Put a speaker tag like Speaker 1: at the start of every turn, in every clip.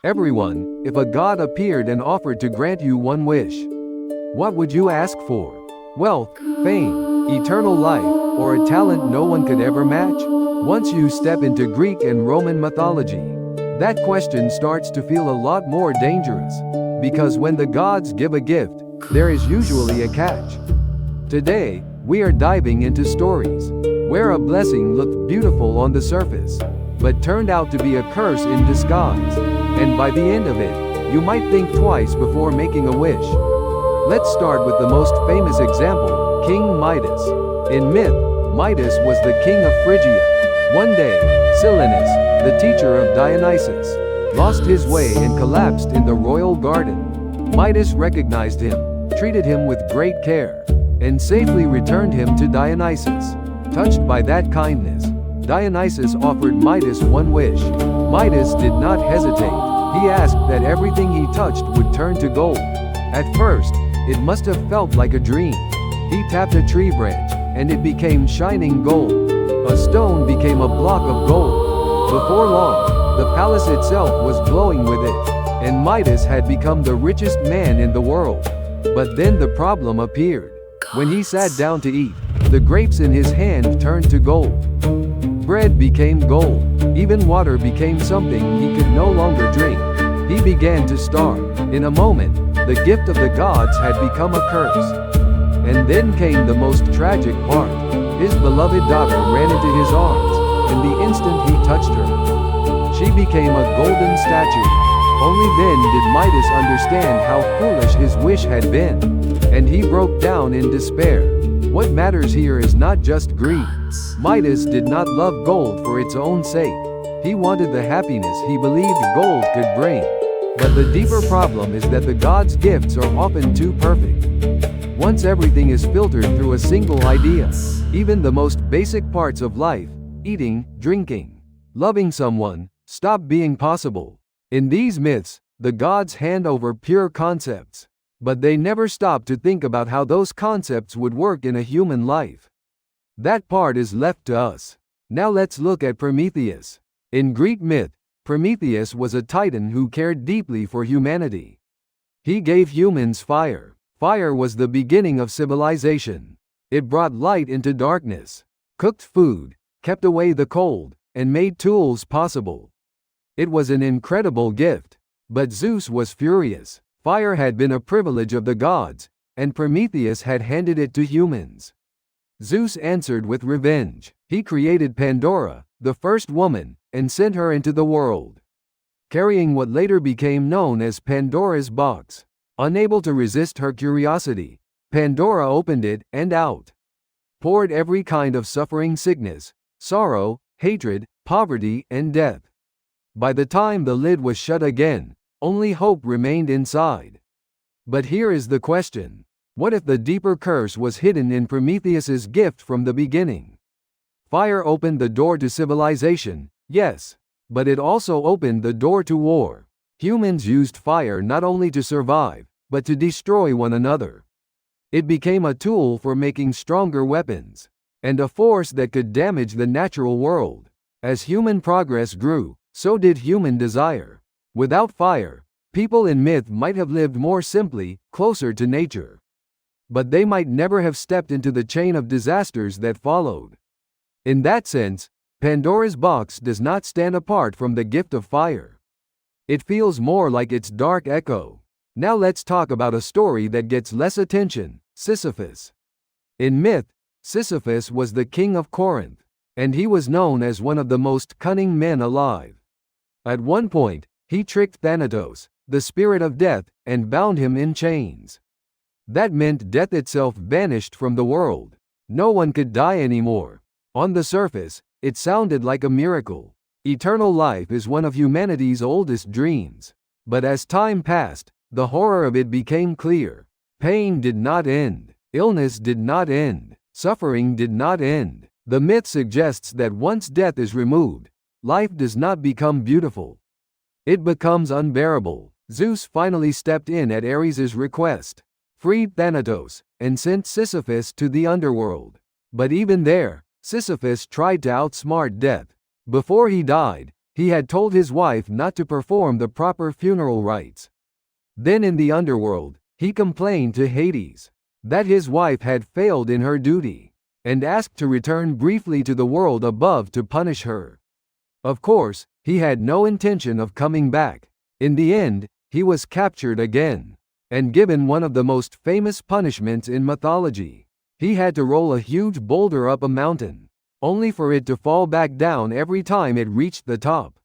Speaker 1: Everyone, if a god appeared and offered to grant you one wish, what would you ask for? Wealth, fame, eternal life, or a talent no one could ever match? Once you step into Greek and Roman mythology, that question starts to feel a lot more dangerous. Because when the gods give a gift, there is usually a catch. Today, we are diving into stories where a blessing looked beautiful on the surface, but turned out to be a curse in disguise. And by the end of it, you might think twice before making a wish. Let's start with the most famous example, King Midas. In myth, Midas was the king of Phrygia. One day, Silenus, the teacher of Dionysus, lost his way and collapsed in the royal garden. Midas recognized him, treated him with great care, and safely returned him to Dionysus. Touched by that kindness, Dionysus offered Midas one wish. Midas did not hesitate. He asked that everything he touched would turn to gold. At first, it must have felt like a dream. He tapped a tree branch, and it became shining gold. A stone became a block of gold. Before long, the palace itself was glowing with it, and Midas had become the richest man in the world. But then the problem appeared. When he sat down to eat, the grapes in his hand turned to gold. Bread became gold. Even water became something he could no longer drink. He began to starve. In a moment, the gift of the gods had become a curse. And then came the most tragic part. His beloved daughter ran into his arms, and the instant he touched her, she became a golden statue. Only then did Midas understand how foolish his wish had been, and he broke down in despair. What matters here is not just greed. Midas did not love gold for its own sake. He wanted the happiness he believed gold could bring. But the deeper problem is that the gods' gifts are often too perfect. Once everything is filtered through a single idea, even the most basic parts of life, eating, drinking, loving someone, stop being possible. In these myths, the gods hand over pure concepts, but they never stop to think about how those concepts would work in a human life. That part is left to us. Now let's look at Prometheus. In Greek myth, Prometheus was a titan who cared deeply for humanity. He gave humans fire. Fire was the beginning of civilization. It brought light into darkness, cooked food, kept away the cold, and made tools possible. It was an incredible gift. But Zeus was furious. Fire had been a privilege of the gods, and Prometheus had handed it to humans. Zeus answered with revenge. He created Pandora, the first woman, and sent her into the world, carrying what later became known as Pandora's box. Unable to resist her curiosity, Pandora opened it, and out poured every kind of suffering, sickness, sorrow, hatred, poverty, and death. By the time the lid was shut again, only hope remained inside. But here is the question. What if the deeper curse was hidden in Prometheus's gift from the beginning? Fire opened the door to civilization, yes, but it also opened the door to war. Humans used fire not only to survive, but to destroy one another. It became a tool for making stronger weapons, and a force that could damage the natural world. As human progress grew, so did human desire. Without fire, people in myth might have lived more simply, closer to nature. But they might never have stepped into the chain of disasters that followed. In that sense, Pandora's box does not stand apart from the gift of fire. It feels more like its dark echo. Now let's talk about a story that gets less attention, Sisyphus. In myth, Sisyphus was the king of Corinth, and he was known as one of the most cunning men alive. At one point, he tricked Thanatos, the spirit of death, and bound him in chains. That meant death itself vanished from the world. No one could die anymore. On the surface, it sounded like a miracle. Eternal life is one of humanity's oldest dreams. But as time passed, the horror of it became clear. Pain did not end. Illness did not end. Suffering did not end. The myth suggests that once death is removed, life does not become beautiful. It becomes unbearable. Zeus finally stepped in at Ares's request, freed Thanatos, and sent Sisyphus to the underworld. But even there, Sisyphus tried to outsmart death. Before he died, He had told his wife not to perform the proper funeral rites. Then in the underworld, he complained to Hades that his wife had failed in her duty, and asked to return briefly to the world above to punish her. Of course, he had no intention of coming back. In the end, he was captured again, and given one of the most famous punishments in mythology. He had to roll a huge boulder up a mountain, only for it to fall back down every time it reached the top.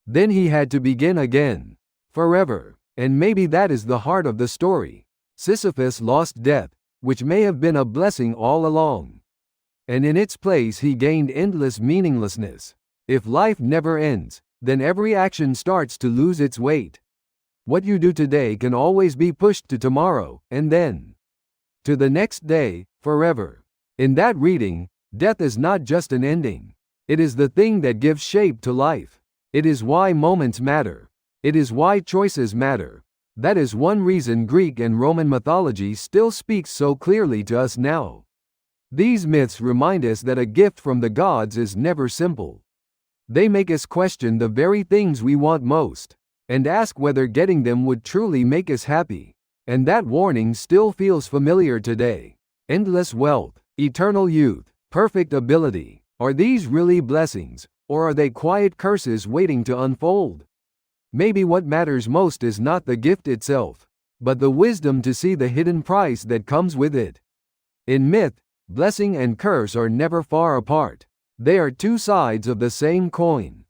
Speaker 1: Then he had to begin again, forever. And maybe that is the heart of the story. Sisyphus lost death, which may have been a blessing all along. And in its place he gained endless meaninglessness. If life never ends, then every action starts to lose its weight. What you do today can always be pushed to tomorrow, and then to the next day, forever. In that reading, death is not just an ending. It is the thing that gives shape to life. It is why moments matter. It is why choices matter. That is one reason Greek and Roman mythology still speaks so clearly to us now. These myths remind us that a gift from the gods is never simple. They make us question the very things we want most, and ask whether getting them would truly make us happy. And that warning still feels familiar today. Endless wealth, eternal youth, perfect ability. Are these really blessings, or are they quiet curses waiting to unfold? Maybe what matters most is not the gift itself, but the wisdom to see the hidden price that comes with it. In myth, blessing and curse are never far apart. They are two sides of the same coin.